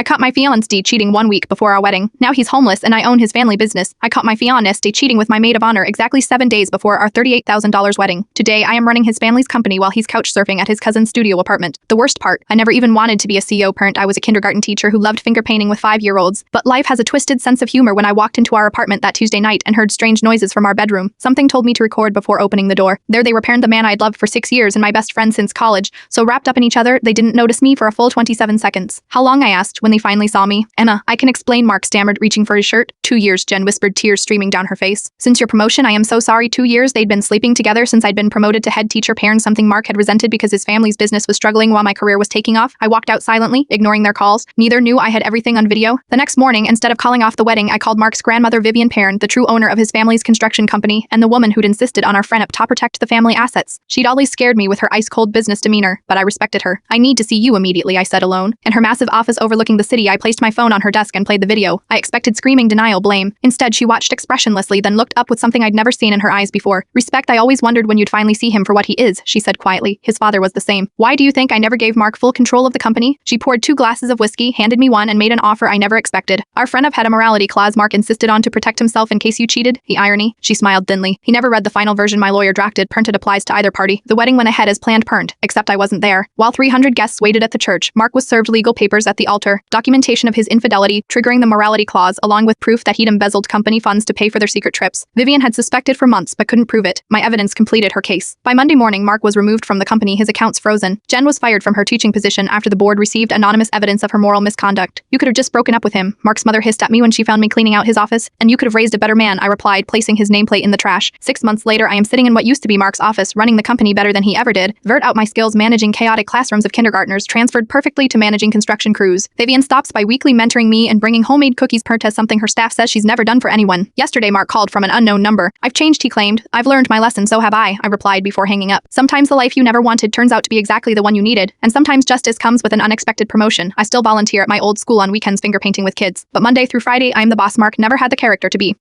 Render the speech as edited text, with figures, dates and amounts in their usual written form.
I caught my fiancé cheating 1 week before our wedding. Now he's homeless and I own his family business. I caught my fiancé cheating with my maid of honor exactly 7 days before our $38,000 wedding. Today, I am running his family's company while he's couch surfing at his cousin's studio apartment. The worst part, I never even wanted to be a CEO parent. I was a kindergarten teacher who loved finger painting with 5-year-olds. But life has a twisted sense of humor. When I walked into our apartment that Tuesday night and heard strange noises from our bedroom, something told me to record before opening the door. There they were paired, the man I'd loved for 6 years and my best friend since college, so wrapped up in each other, they didn't notice me for a full 27 seconds. How long, I asked, when they finally saw me. Emma, I can explain, Mark stammered, reaching for his shirt. 2 years, Jen whispered, tears streaming down her face. Since your promotion, I am so sorry. 2 years, they'd been sleeping together since I'd been promoted to head teacher parent, something Mark had resented because his family's business was struggling while my career was taking off. I walked out silently, ignoring their calls. Neither knew I had everything on video. The next morning, instead of calling off the wedding, I called Mark's grandmother, Vivian Perrin, the true owner of his family's construction company, and the woman who'd insisted on our friend up top protect the family assets. She'd always scared me with her ice-cold business demeanor, but I respected her. I need to see you immediately, I said alone. In her massive office overlooking the city, I placed my phone on her desk and played the video. I expected screaming denial, blame. Instead, she watched expressionlessly, then looked up with something I'd never seen in her eyes before. Respect. I always wondered when you'd finally see him for what he is, she said quietly. His father was the same. Why do you think I never gave Mark full control of the company? She poured 2 glasses of whiskey, handed me one, and made an offer I never expected. Our friend had a morality clause Mark insisted on to protect himself in case you cheated. The irony. She smiled thinly. He never read the final version my lawyer drafted. It applies to either party. The wedding went ahead as planned, except I wasn't there. While 300 guests waited at the church, Mark was served legal papers at the altar, documentation of his infidelity, triggering the morality clause, along with proof that he'd embezzled company funds to pay for their secret trips. Vivian had suspected for months but couldn't prove it. My evidence completed her case. By Monday morning, Mark was removed from the company, his accounts frozen. Jen was fired from her teaching position after the board received anonymous evidence of her moral misconduct. You could have just broken up with him, Mark's mother hissed at me when she found me cleaning out his office. And you could have raised a better man, I replied, placing his nameplate in the trash. 6 months later, I am sitting in what used to be Mark's office, running the company better than he ever did. Vert out my skills managing chaotic classrooms of kindergartners transferred perfectly to managing construction crews. Vivian stops by weekly mentoring me and bringing homemade cookies per test, something her staff says she's never done for anyone. Yesterday, Mark called from an unknown number. I've changed, he claimed. I've learned my lesson, so have I replied before hanging up. Sometimes the life you never wanted turns out to be exactly the one you needed, and sometimes justice comes with an unexpected promotion. I still volunteer at my old school on weekends finger painting with kids, but Monday through Friday, I'm the boss Mark never had the character to be.